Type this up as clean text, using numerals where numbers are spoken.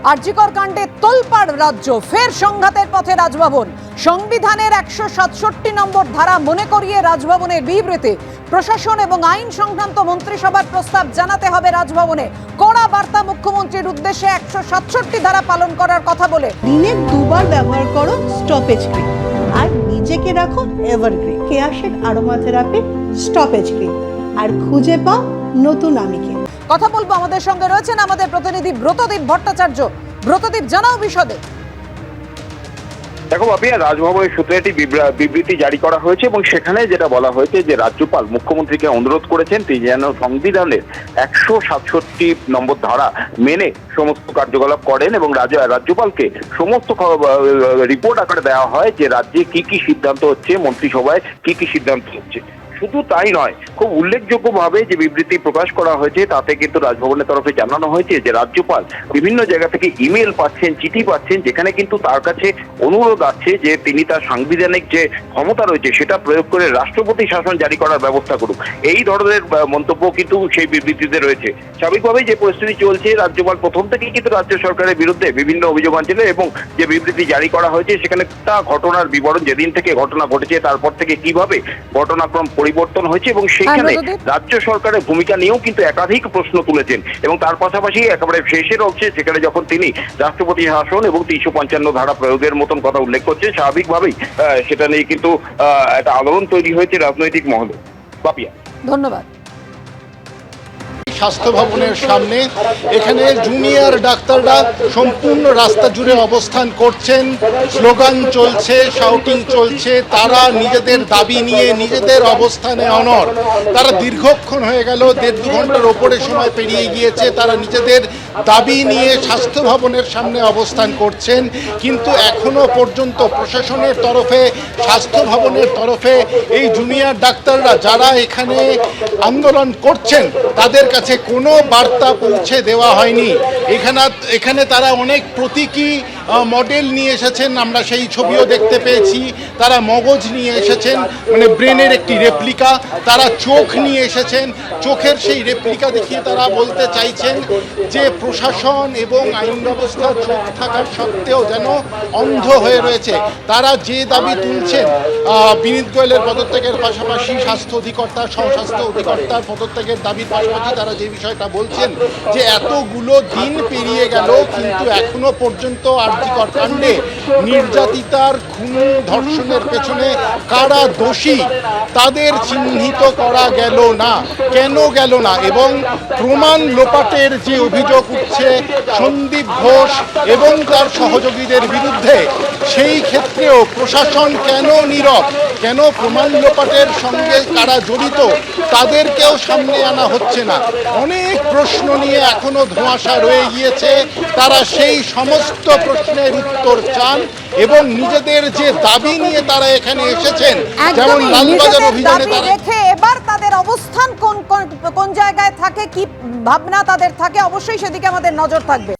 আরজিকর কাণ্ডে তোলপাড় রাজ্য, ফের সংঘাতের পথে রাজভবন। সংবিধানের 167 নম্বর ধারা মনে করিয়ে রাজভবনের বিবৃতি। প্রশাসন এবং আইন সংক্রান্ত মন্ত্রিসভার প্রস্তাব জানাতে হবে রাজভবনে। কড়া বার্তা মুখ্যমন্ত্রীর উদ্দেশ্যে 167 ধারা পালন করার কথা বলে। দিনে দুবার ব্যবহার করো স্টপেজ ক্রিম আর নিজেকে রাখো evergreen Keya Seth aromatherapy stop age cream আর খুঁজে পাও নতুন আমিকে। কথা বলবো, আমাদের সঙ্গে রয়েছেন আমাদের প্রতিনিধি ব্রতদীপ ভট্টাচার্য। ব্রতদীপ, জানাও বিশদে। দেখো বাপিয়া, রাজভবনের সূত্রে একটি বিবৃতি জারি করা হয়েছে এবং সেখানে যেটা বলা হয়েছে যে রাজ্যপাল মুখ্যমন্ত্রীকে অনুরোধ করেছেন তিনি যেন সংবিধানের 167 নম্বর ধারা মেনে সমস্ত কার্যকলাপ করেন এবং রাজ্যপালকে সমস্ত রিপোর্ট আকারে দেওয়া হয় যে রাজ্যে কি কি সিদ্ধান্ত হচ্ছে, মন্ত্রিসভায় কি কি সিদ্ধান্ত হচ্ছে। শুধু তাই নয়, খুব উল্লেখযোগ্যভাবে যে বিবৃতি প্রকাশ করা হয়েছে তাতে কিন্তু রাজভবনের তরফে জানানো হয়েছে যে রাজ্যপাল বিভিন্ন জায়গা থেকে ইমেল পাচ্ছেন, চিঠি পাচ্ছেন, যেখানে কিন্তু তার কাছে অনুরোধ আছে যে তিনি তার সাংবিধানিক যে ক্ষমতা রয়েছে সেটা প্রয়োগ করে রাষ্ট্রপতি শাসন জারি করার ব্যবস্থা করুক। এই ধরনের মন্তব্য কিন্তু সেই বিবৃতিতে রয়েছে। স্বাভাবিকভাবেই যে পরিস্থিতি চলছে, রাজ্যপাল প্রথম থেকেই কিন্তু রাজ্য সরকারের বিরুদ্ধে বিভিন্ন অভিযোগ আনছিলেন এবং যে বিবৃতি জারি করা হয়েছে সেখানে তা ঘটনার বিবরণ, যেদিন থেকে ঘটনা ঘটেছে তারপর থেকে কিভাবে ঘটনাক্রম পরিবর্তন হয়েছে এবং সেখানে রাজ্য সরকারের ভূমিকা নিয়েও কিন্তু একাধিক প্রশ্ন তুলেছেন এবং তার পাশাপাশি একেবারে শেষের অংশে সেখানে যখন তিনি রাষ্ট্রপতি শাসন এবং 355 ধারা প্রয়োগের মতন কথা উল্লেখ করছেন, স্বাভাবিকভাবেই সেটা নিয়ে কিন্তু একটা আলোড়ন তৈরি হয়েছে রাজনৈতিক মহলে। বাপিয়া, ধন্যবাদ। স্বাস্থ্য ভবনের সামনে এখানে জুনিয়র ডাক্তাররা সম্পূর্ণ রাস্তা জুড়ে অবস্থান করছেন, স্লোগান চলছে, শাউটিং চলছে। তারা নিজেদের দাবি নিয়ে নিজেদের অবস্থানে অনড়। তারা দীর্ঘক্ষণ হয়ে গেল, 1.5-2 ঘন্টার ওপরে সময় পেরিয়ে গিয়েছে। তারা নিজেদের দাবি নিয়ে স্বাস্থ্য ভবনের সামনে অবস্থান করছেন, কিন্তু এখনো পর্যন্ত প্রশাসনের তরফে, স্বাস্থ্য ভবনের তরফে এই জুনিয়র ডাক্তাররা যারা এখানে আন্দোলন করছেন তাদের কাছে কোনো বার্তা পৌঁছে দেওয়া হয়নি। এখানে তারা অনেক প্রতীকী মডেল নিয়ে এসেছেন, আমরা সেই ছবিও দেখতে পেয়েছি। তারা মগজ নিয়ে এসেছেন, মানে ব্রেনের একটি রেপ্লিকা। তারা চোখ নিয়ে এসেছেন, চোখের সেই রেপ্লিকা দেখিয়ে তারা বলতে চাইছেন যে প্রশাসন এবং আইন ব্যবস্থা চোখ থাকার সত্ত্বেও যেন অন্ধ হয়ে রয়েছে। তারা যে দাবি তুলছেন, বিনীত গোয়েলের পদত্যাগের পাশাপাশি স্বাস্থ্য অধিকর্তা, সহস্বাস্থ্য অধিকর্তার পদত্যাগের দাবির পাশাপাশি তারা যে বিষয়টা বলছেন যে এতগুলো দিন পেরিয়ে গেল কিন্তু এখনো পর্যন্ত আরজিকর কাণ্ডে নির্যাতিতার খুন, ধর্ষণের পেছনে কারা দোষী তাদের চিহ্নিত করা গেল না। কেন গেল না? এবং প্রমাণ লোপাটের যে অভিযোগ উঠছে সন্দীপ ঘোষ এবং তার সহযোগীদের বিরুদ্ধে, সেই ক্ষেত্রেও প্রশাসন কেন নীরব? কেন প্রমাণ লোপাটের সঙ্গে কারা জড়িত তাদেরকেও সামনে আনা হচ্ছে না? অনেক প্রশ্ন নিয়ে এখনো ধোঁয়াশা রয়ে গিয়েছে। তারা সেই সমস্ত প্রশ্নের উত্তর চান এবং নিজেদের যে দাবি নিয়ে তারা এখানে এসেছেন, যেমন লালবাজার অভিযানে দেখে এবার তাদের অবস্থান কোন জায়গায় থাকে, কি ভাবনা তাদের থাকে, অবশ্যই সেদিকে আমাদের নজর থাকবে।